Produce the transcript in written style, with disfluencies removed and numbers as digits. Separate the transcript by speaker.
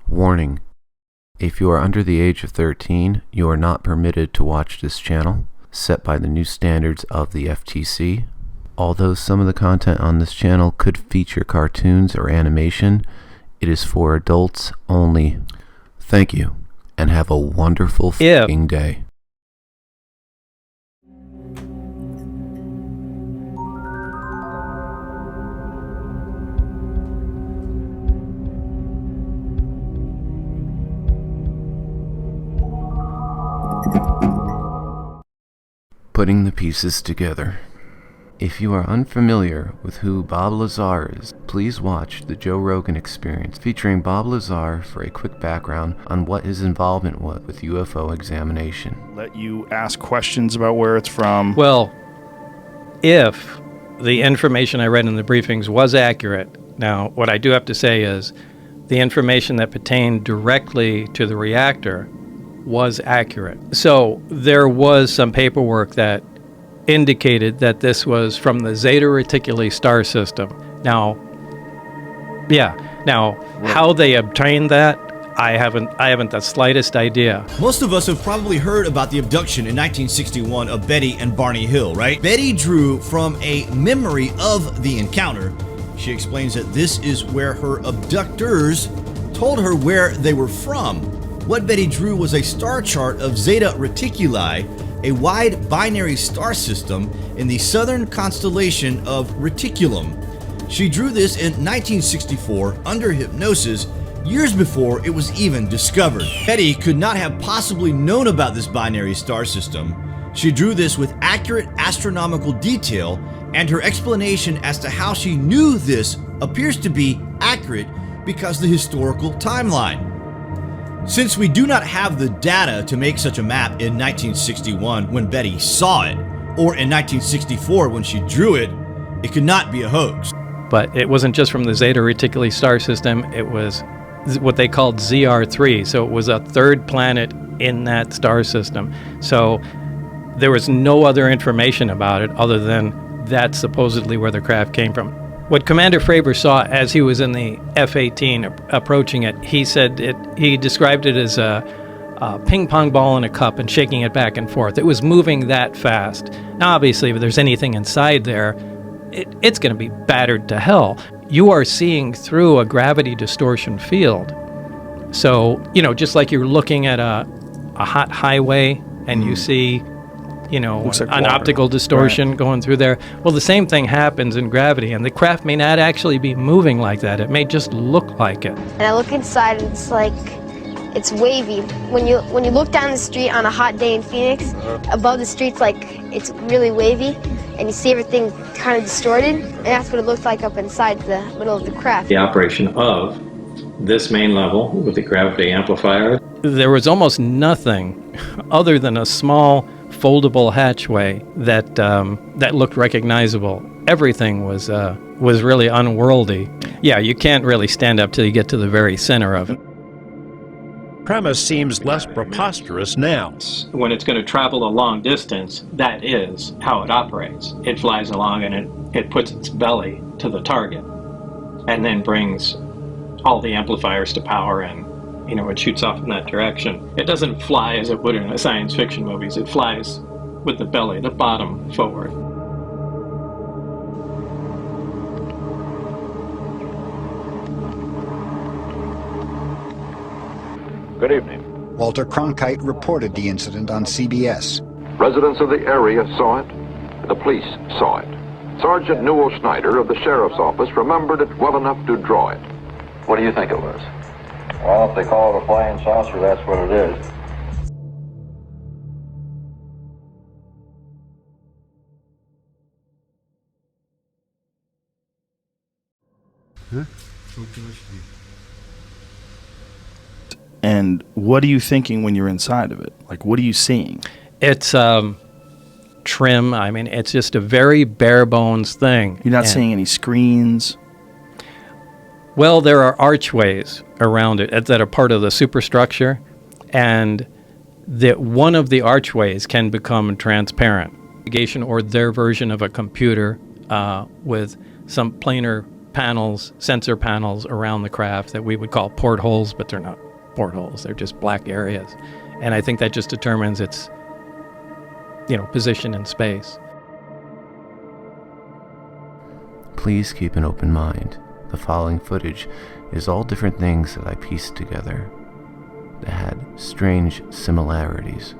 Speaker 1: Warning: if you are under the age of 13, you are not permitted to watch this channel, set by the new standards of the FTC. Although some of the content on this channel could feature cartoons or animation, it is for adults only. Thank you, and have a wonderful f***ing day. Putting the pieces together. If you are unfamiliar with who Bob Lazar is, please watch The Joe Rogan Experience featuring Bob Lazar for a quick background on what his involvement was with UFO examination.
Speaker 2: Let you ask questions about where it's from.
Speaker 3: Well, if the information I read in the briefings was accurate, now what I do have to say is the information that pertained directly to the reactor was accurate. So there was some paperwork that indicated that this was from the Zeta Reticuli star system. Now, how they obtained that, I haven't the slightest idea.
Speaker 4: Most of us have probably heard about the abduction in 1961 of Betty and Barney Hill, right? Betty drew from a memory of the encounter. She explains that this is where her abductors told her where they were from. What Betty drew was a star chart of Zeta Reticuli, a wide binary star system in the southern constellation of Reticulum. She drew this in 1964 under hypnosis, years before it was even discovered. Betty could not have possibly known about this binary star system. She drew this with accurate astronomical detail, and her explanation as to how she knew this appears to be accurate because the historical timeline. Since we do not have the data to make such a map in 1961 when Betty saw it, or in 1964 when she drew it, it could not be a hoax.
Speaker 3: But it wasn't just from the Zeta Reticuli star system, it was what they called ZR3, so it was a third planet in that star system. So there was no other information about it other than that's supposedly where the craft came from. What Commander Fravor saw as he was in the F-18 approaching it, he described it as a ping pong ball in a cup and shaking it back and forth. It was moving that fast. Now, obviously, if there's anything inside there, it's going to be battered to hell. You are seeing through a gravity distortion field. So, just like you're looking at a hot highway and you see like an optical distortion going through there. Well, the same thing happens in gravity, and the craft may not actually be moving like that. It may just look like it.
Speaker 5: And I look inside, and it's like, it's wavy. When you look down the street on a hot day in Phoenix, above the street's like, it's really wavy, and you see everything kind of distorted, and that's what it looks like up inside the middle of the craft.
Speaker 6: The operation of this main level with the gravity amplifier.
Speaker 3: There was almost nothing other than a small foldable hatchway that looked recognizable. Everything was really unworldly. Yeah, you can't really stand up till you get to the very center of it.
Speaker 7: Premise seems less preposterous now.
Speaker 6: When it's going to travel a long distance, that is how it operates. It flies along and it puts its belly to the target and then brings all the amplifiers to power, and it shoots off in that direction. It doesn't fly as it would in the science fiction movies. It flies with the belly, the bottom forward.
Speaker 8: Good evening.
Speaker 9: Walter Cronkite reported the incident on CBS.
Speaker 8: Residents of the area saw it. The police saw it. Sergeant Newell Schneider of the Sheriff's Office remembered it well enough to draw it. What do you think it was?
Speaker 10: Well, if they call it a flying saucer, that's what it is.
Speaker 2: And what are you thinking when you're inside of it? Like, what are you seeing?
Speaker 3: It's trim. I mean, it's just a very bare bones thing.
Speaker 2: You're not seeing any screens?
Speaker 3: Well, there are archways around it that are part of the superstructure, and one of the archways can become transparent. Or their version of a computer with some planar panels, sensor panels around the craft that we would call portholes, but they're not portholes. They're just black areas. And I think that just determines its, position in space.
Speaker 1: Please keep an open mind. The following footage is all different things that I pieced together that had strange similarities.